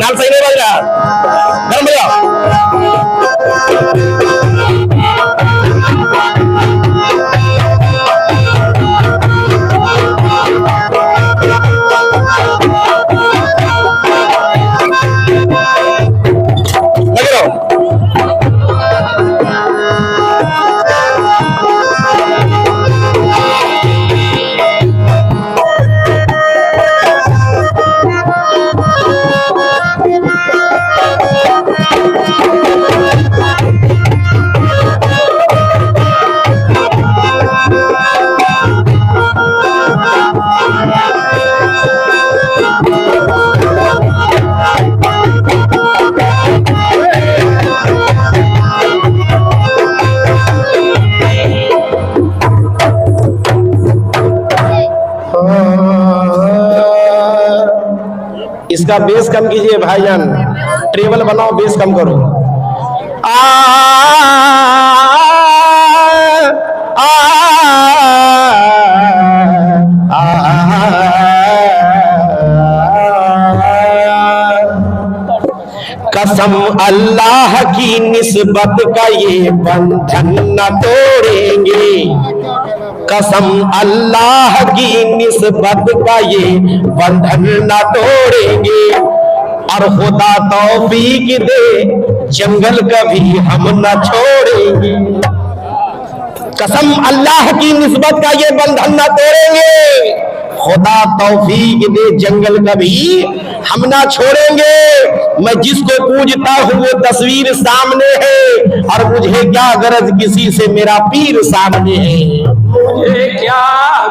नाल सही नहीं बज रहा, गर्म बजाओ। इसका बेस कम कीजिए भाईजान, ट्रेबल बनाओ, बेस कम करो। आ, आ, आ, कसम अल्लाह की निस्बत का ये बंधन न तोड़ेंगे, कसम अल्लाह की निस्बत का ये बंधन न तोड़ेंगे, और खुदा तौफीक दे जंगल कभी हम न छोड़ेंगे। कसम अल्लाह की निस्बत का ये बंधन न तोड़ेंगे, खुदा तौफीक दे जंगल कभी हम ना छोड़ेंगे। मैं जिसको पूजता हूँ वो तस्वीर सामने है, और मुझे क्या गरज किसी से मेरा पीर सामने है। मुझे क्या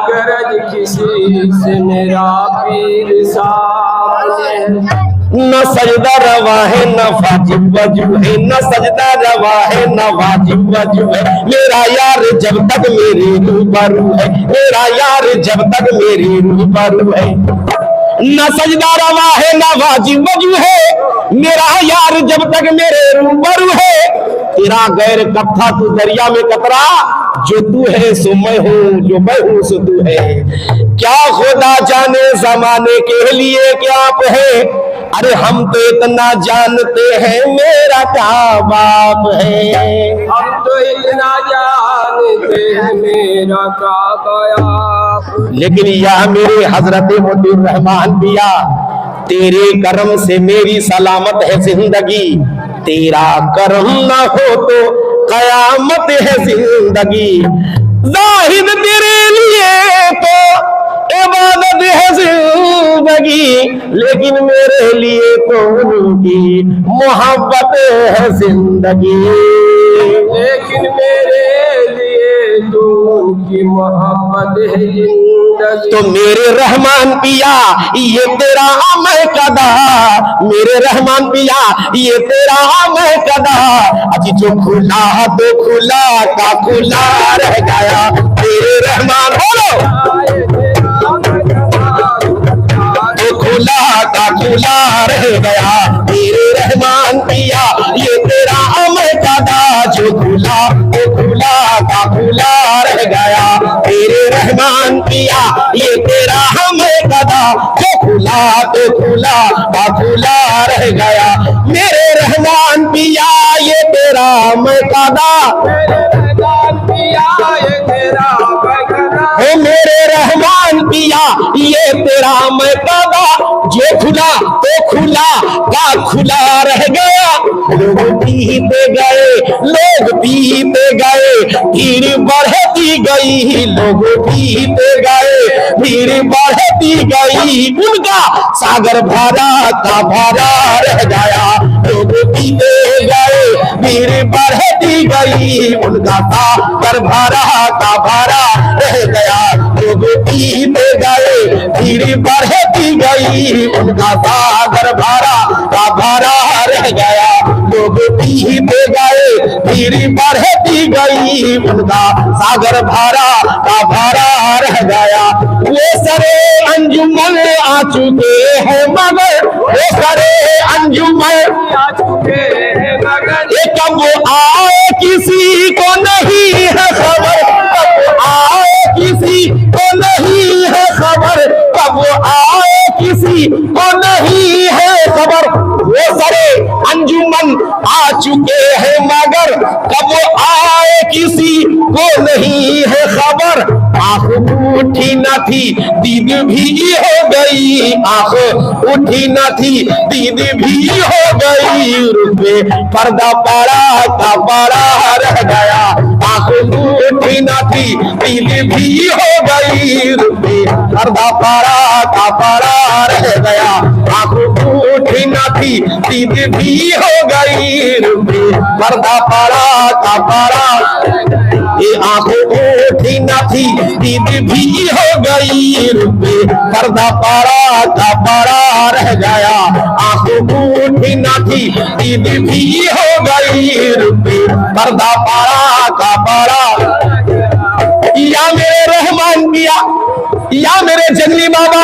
गरज किसी से मेरा पीर सामने है। न सजदा रवा है न वाजिब वजू है, न सजदा रवा है न वाजिब वजू है, मेरा यार जब तक मेरे रूबरू है, मेरा यार जब तक मेरे रूबरू है। न सजदा रवा है न वाजिब वजू है, मेरा यार जब तक मेरे रूबरू है। तेरा गैर कब था तू दरिया में कतरा, जो तू है सो मैं हूँ, जो मैं हूँ सो तू है। क्या खुदा जाने जमाने के लिए क्या आप है, अरे हम तो इतना जानते हैं मेरा क्या बाप है। हम तो इतना जानते हैं मेरा क्या बाप। लेकिन या मेरे हजरत मोतीर रहमान पिया, तेरे करम से मेरी सलामत है जिंदगी, तेरा करम ना हो तो कयामत है जिंदगी। जाहिद तेरे लिए तो इबादत है जिंदगी, लेकिन मेरे लिए तो उनकी मोहब्बत है जिंदगी। लेकिन मेरे लिए तो उनकी मोहब्बत है जिंदगी। तो मेरे रहमान पिया ये तेरा मैं कदा, मेरे रहमान पिया ये तेरा मैं कदा, अजी जो खुला तो खुला का खुला रह गया। मेरे रहमान बोलो, तो खुला का खुला रह गया। मेरे रहमान पिया ये तेरा मैं कदा, जो खुला तो खुला का खुला रह गया। मेरे रहमान पिया ये तेरा हमें कदा, जो खुला तो खुला का खुला रह गया। मेरे रहमान पिया ये तेरा मैं कदा, मेरे रहमान पिया ये तेरा मैं कदा, जो खुला तो खुला का खुला रह गया। लोग पीते गए, लोग पीते गए, भीड़ बढ़ती गई, लोग पीते गए, भीड़ बढ़ती गई, उनका सागर भरा का भरा रह गया। लोग पीते गए, भीड़ बढ़ती गई, उनका सागर भरा का भरा रह गया। लोग पीते गए, भीड़ बढ़ती गई, उनका सागर भरा का भरा रह गया। लोग पीते गए, भीड़ बढ़ती गई, उनका सागर भरा का भरा रह गया। वो सरे अंजुमन आ चुके हैं मगर, वो सरे अंजुमन आ चुके हैं मगर, ये कब आए किसी को नहीं है खबर, कब आए किसी को नहीं है खबर, कब आए किसी को नहीं है खबर। सरे अंजुमन आ चुके हैं मगर कब आए किसी को नहीं है खबर। आंख उठी न थी दीद भी हो गई, आंख उठी न थी दीद भी हो गई, रुपए पर्दा पड़ा का बड़ा रह गया। आंख उठी न थी दीद भी हो गई, रुपए पर्दा पड़ा का बड़ा रह गया। आंख उठी न थी दीद भी हो गई, रुपए पर्दा पड़ा का बड़ा। ये आंखों उठी न थी दीद भी हो गई, रुपए पर्दा पड़ा का बड़ा रह गया। आंखों उठी न थी दीद भी हो गई, रुपए पर्दा पड़ा का बड़ा। या मेरे रहमान किया या मेरे जंगली बाबा,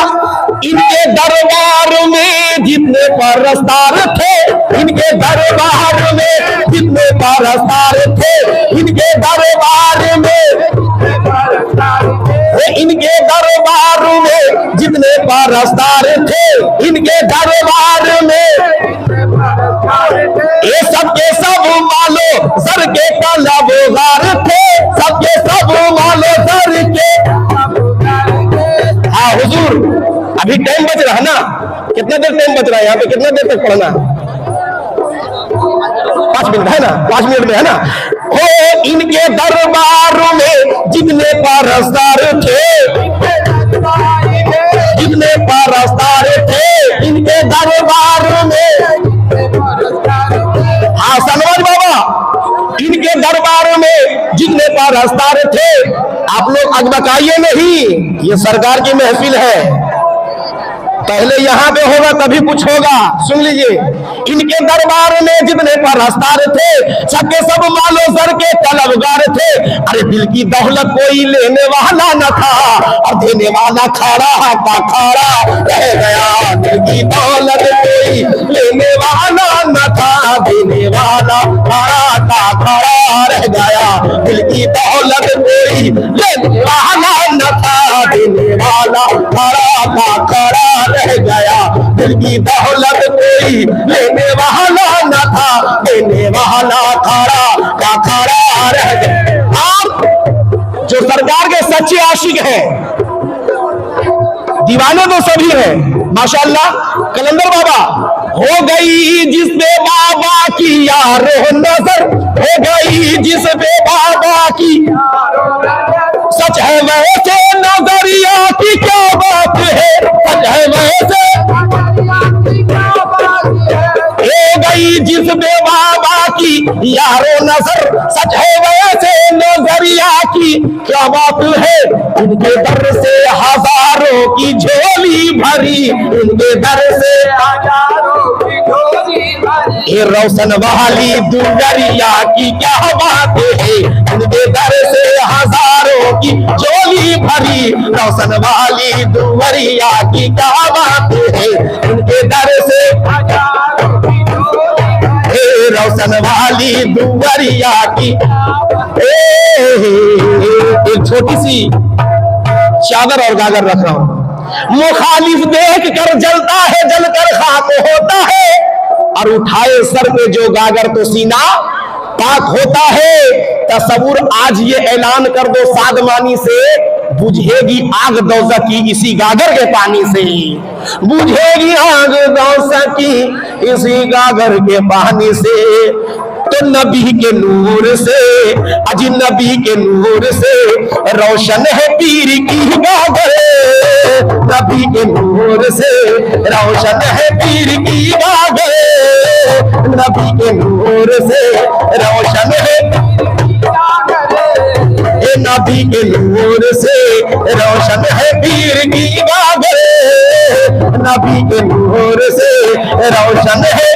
इनके दरबार में जितने परस्तार थे, इनके दरबार में जितने परस्तार थे, इनके दरबार में, इनके दरबार में जितने परस्तार थे, इनके दरबार में ये सबके सब मालो सर के तलबगार थे, सबके सब मालो सर के। हाँ हुजूर, अभी टाइम बच रहा है ना, कितना देर टाइम बच रहा है यहाँ पे, कितना देर तक पढ़ना? 5 मिनट है ना, 5 मिनट में है ना। हो इनके दरबार में जितने परस्तार थे, जितने परस्तार थे, इनके दरबार में। हाँ सनवाज बाबा, इनके दरबार में जितने परस्तार थे, आप लोग अगबकाइए नहीं, ये सरकार की महफिल है, पहले यहाँ पे होगा तभी कुछ होगा। सुन लीजिए, इनके दरबार में जितने परस्तार थे, सबके सब मालो सर के तलबगार थे। अरे दिल की दौलत कोई लेने वाला न था, और देने वाला खड़ा का खड़ा रह गया। दिल की दौलत कोई लेने वाला न था, देने वाला खड़ा का खड़ा रह गया। दिल की दौलत कोई लेने वाला न था, देने वाला खड़ा का खड़ा रह गया। दिल की दौलत कोई लेने वाला न था, देने वाला खड़ा का खड़ा रह गया। आप जो सरकार के सच्चे आशिक हैं, दीवाने तो सभी हैं माशाअल्लाह। कलंदर बाबा, हो गई जिस पे बाबा की यारो नजर, हो गई जिस पे बाबा की, सच है वैसे नजरिया की क्या बात है, सच है वैसे हो गई जिस पे बाबा की यारो नजर, सच है वैसे नजरिया की क्या बात है। उनके दर से हजारों की झोली भरी, उनके दर से हजारों की झोली भरी, ये रोशन वाली दुनिया की क्या बात है। उनके दर से हजारों की झोली भरी, रोशन वाली दुनिया की क्या बात है। उनके दर से हजारों की रोशन वाली दुनिया की। एक छोटी सी चादर और गागर रख रहा हूं, मुखालिफ देख कर जलता है, जलकर खाक होता है, और उठाए सर पे जो गागर तो सीना पाक होता है। तसव्वुर आज ये ऐलान कर दो सादमानी से, बुझेगी आग दौज़ख की इसी गागर के पानी से, बुझेगी आग दौज़ख की इसी गागर के पानी से। तो नबी के नूर से, अजनबी के नूर से रोशन है पीर की गागर, नबी के नूर से रोशन है पीर की गागर, नबी के नूर से रोशन है, नबी के नूर से रोशन है पीर की गागर, नबी के नूर से रोशन है,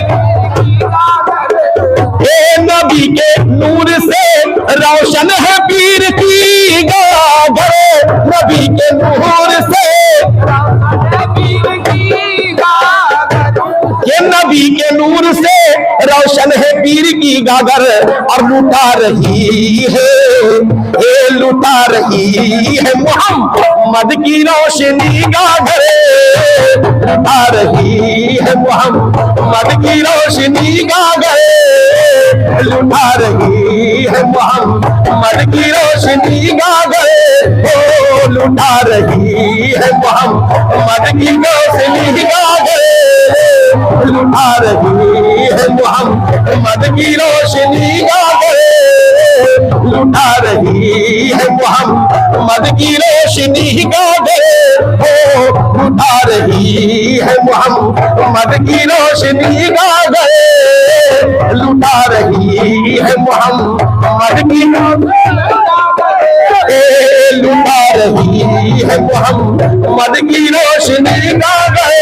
नबी के नूर से रोशन है पीर की गागर, नबी के नूर से, ये नबी के नूर से रोशन है पीर की गागर और लुटा रही है, लुटा रही है मोहम्मद की रोशनी गागर, लुटा रही है मोहम्मद की रोशनी गागर, लुटा रही है मोहम्मद की रोशनी गागर, ओ लुटा रही है मोहम्मद की रोशनी गागर, लुटा रही है मोहम्मद की रोशनी गागर, लुटा रही है मोहम्मद की रोशनी गागर, ओ लुटा रही है मोहम्मद की रोशनी गागर, लुटा रही है मोहम्मद की लुटा रही है मोहम्मद की रोशनी गागर,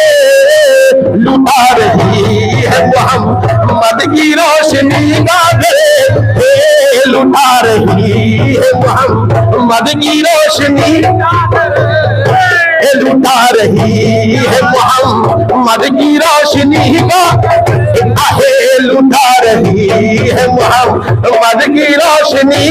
लुटा रही है मोहम्मद की रोशनी गागर, लुटा रही है मोहम्मद की रोशनी गागर, लुटा रही है मोहम्मद की रोशनी गागर, लुटा रही है मोहम्मद की रोशनी।